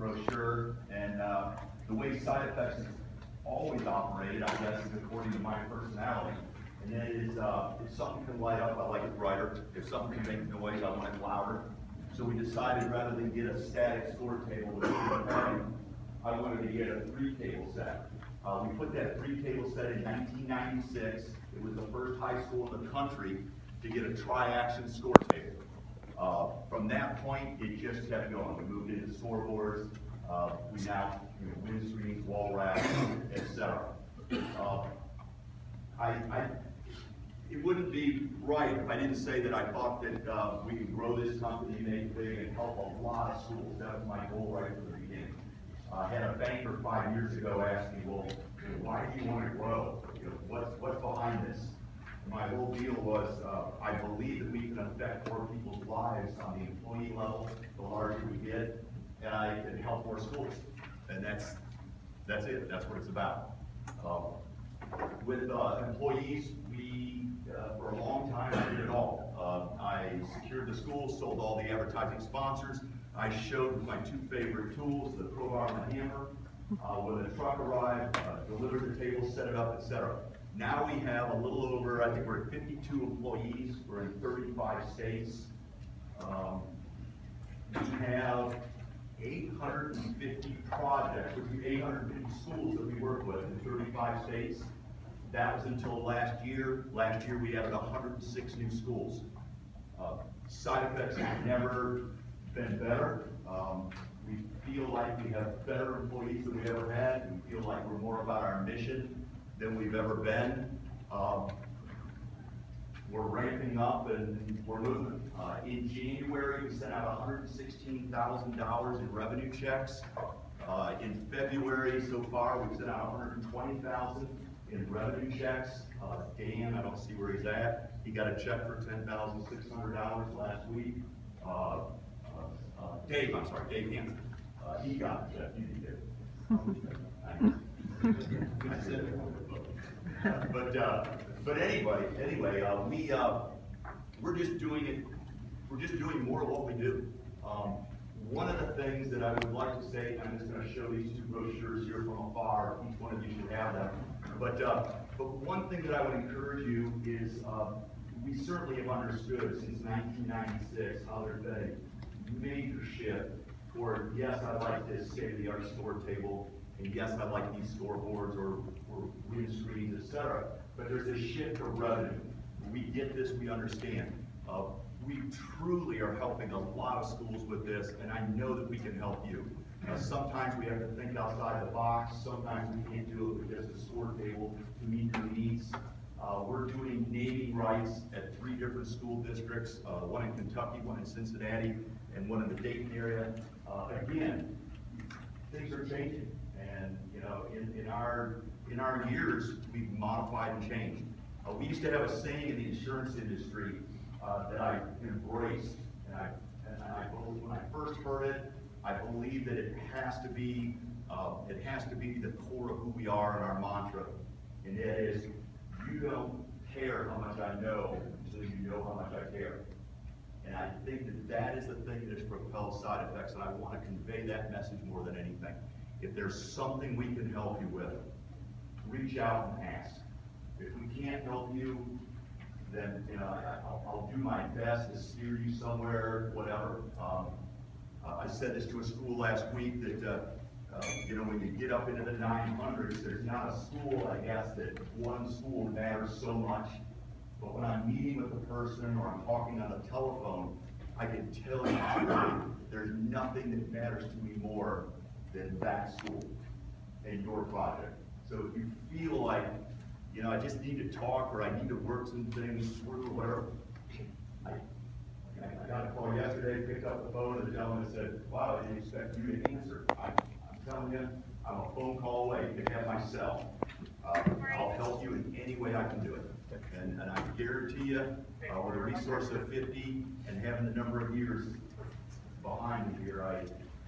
brochure, and the way Side Effects has always operated, I guess, is according to my personality. And that is, if something can light up, I like it brighter. If something can make noise, I want it louder. So we decided rather than get a static score table with I wanted to get a 3-table set. We put that 3-table set in 1996. It was the first high school in the country to get a tri-action score table. From that point, it just kept going. We moved into scoreboards. We now, windscreens, wall racks, etc. It wouldn't be right if I didn't say that I thought that we could grow this company, make it big, and help a lot of schools. That was my goal right from the beginning. I had a banker 5 years ago ask me, well, why do you want to grow? What's behind this? And my whole deal was, I believe that we can affect more people's lives on the employee level, the larger we get, and I can help more schools. And that's it. That's what it's about. With employees, we, for a long time, I did it all. I secured the schools, sold all the advertising sponsors. I showed my 2 favorite tools, the crowbar and the hammer. When the truck arrived, delivered the table, set it up, etc. Now we have a little over, I think we're at 52 employees. We're in 35 states. We have 850 projects, which is 850 schools that we work with in 35 states. That was until last year. Last year we added 106 new schools. Side Effects have never been better. We feel like we have better employees than we ever had. We feel like we're more about our mission than we've ever been. We're ramping up and we're moving. In January, we sent out $116,000 in revenue checks. In February, so far, we've sent out $120,000 in revenue checks. Dan, I don't see where he's at. He got a check for $10,600 last week. Dave, I'm sorry, Dave Hansen. He got a check. You did. I said it. But anyway, we're just doing it. We're just doing more of what we do. One of the things that I would like to say, I'm just going to show these 2 brochures here from afar. Each one of you should have them. But one thing that I would encourage you is we certainly have understood since 1996 how there's been a major shift toward, yes, I like this state-of-the-art score table, and yes, I like these scoreboards or windscreens, etc. But there's a shift to revenue. We get this, we understand. We truly are helping a lot of schools with this, and I know that we can help you. Sometimes we have to think outside the box. Sometimes we can't do it with just a score table to meet your needs. We're doing naming rights at 3 different school districts, one in Kentucky, one in Cincinnati, and one in the Dayton area. Again, things are changing, and in our years, we've modified and changed. We used to have a saying in the insurance industry that I embraced, and when I first heard it, I believe that it has to be the core of who we are and our mantra, and that is, you don't care how much I know until you know how much I care. And I think that is the thing that has propelled Side Effects, and I want to convey that message more than anything. If there's something we can help you with, reach out and ask. If we can't help you, then I'll do my best to steer you somewhere, whatever. I said this to a school last week that when you get up into the 900s, there's not a school, I guess, that one school matters so much. But when I'm meeting with a person or I'm talking on the telephone, I can tell you truly, there's nothing that matters to me more than that school and your project. So if you feel like, I just need to talk or I need to work some things through or whatever, I got a call yesterday, picked up the phone, and the gentleman said, wow, I didn't expect you to answer. I'm telling you, I'm a phone call away. You can have my cell. I'll help you in any way I can do it. And I guarantee you, with a resource of 50 and having the number of years behind me here,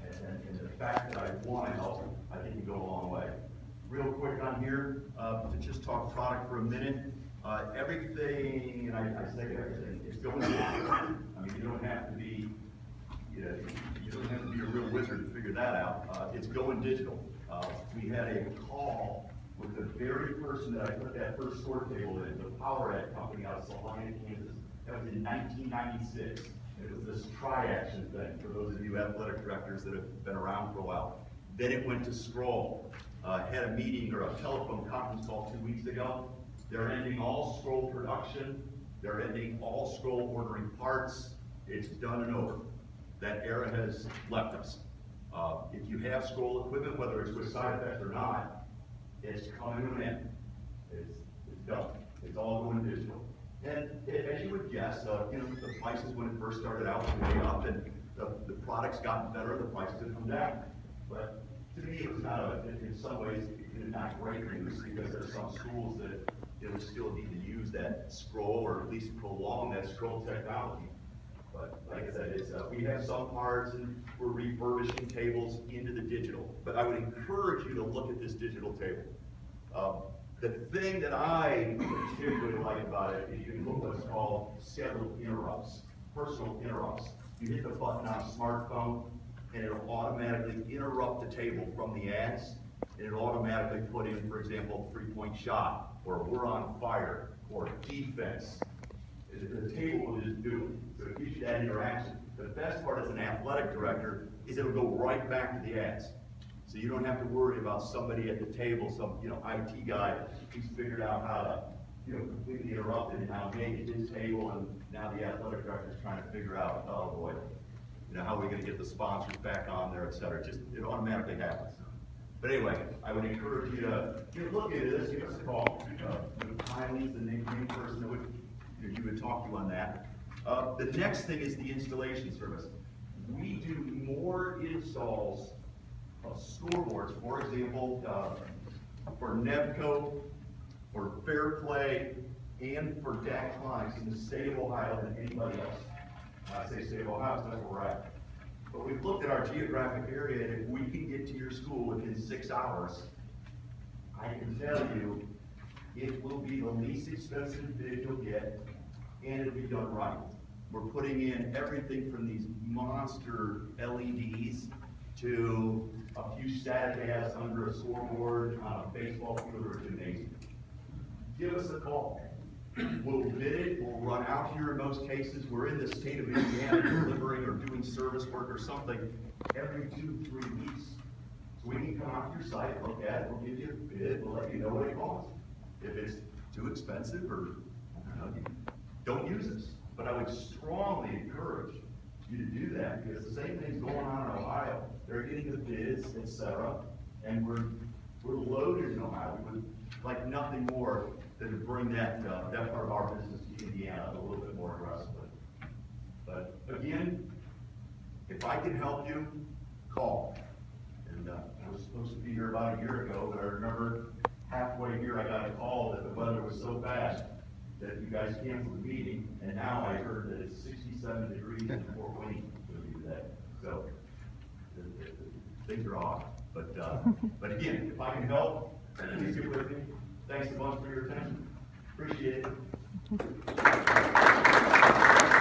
and the fact that I want to help, I think you go a long way. Real quick on here, to just talk product for a minute. Everything, and I say everything, is going on. I mean, you don't have to be a real wizard to figure that out. It's going digital. We had a call with the very person that I put that first store table in, the PowerEd company out of Salina, Kansas. That was in 1996. It was this tri-action thing for those of you athletic directors that have been around for a while. Then it went to scroll. Had a meeting or a telephone conference call 2 weeks ago. They're ending all scroll production. They're ending all scroll ordering parts. It's done and over. That era has left us. If you have scroll equipment, whether it's with side effects or not, it's coming to an end. It's done. It's all going digital. And as you would guess, you know, the prices when it first started out were way up, and the products gotten better, the prices have come down. But to me, it was not in some ways, it's not great news, because there are some schools that still need to use that scroll, or at least prolong that scroll technology. But like I said, we have some parts, and we're refurbishing tables into the digital. But I would encourage you to look at this digital table. The thing that I particularly like about it is you can look what's called scheduled interrupts, personal interrupts. You hit the button on a smartphone, and it'll automatically interrupt the table from the ads, and it'll automatically put in, for example, 3-point shot, or we're on fire, or defense. The table will just do it, so it gives you that interaction. The best part as an athletic director is it'll go right back to the ads. So you don't have to worry about somebody at the table, some IT guy who's figured out how to completely interrupt it and now make it his table, and now the athletic director is trying to figure out, oh boy, how are we going to get the sponsors back on there, et cetera. It automatically happens. But anyway, I would encourage you to look into this, give us a call. Kylie's the main person that you would talk to on that. The next thing is the installation service. We do more installs of scoreboards, for example, for Nevco, for Fairplay, and for DAC clients in the state of Ohio than anybody else. I say state of Ohio, so that's where we're at. But we've looked at our geographic area, and if we can get to your school within 6 hours, I can tell you it will be the least expensive bid you'll get, and it'll be done right. We're putting in everything from these monster LEDs to a few static ads under a scoreboard on a baseball field or a gymnasium. Give us a call. We'll bid it, we'll run out here in most cases. We're in the state of Indiana delivering or doing service work or something every 2-3 weeks. So we can come out to your site, look at it, we'll give you a bid, we'll let you know what it costs. If it's too expensive or, don't use us. But I would strongly encourage you to do that, because the same thing's going on in Ohio. They're getting the bids, etc., and we're loaded in Ohio. We would like nothing more than to bring that part of our business to Indiana a little bit more aggressively. But again, if I can help you, call. And I was supposed to be here about a year ago, but I remember halfway here I got a call that the weather was so bad that you guys canceled the meeting, and now I heard that it's 67 degrees and 4 windy today. So things are off. But again, if I can help, please get with me. Thanks a bunch for your attention. Appreciate it.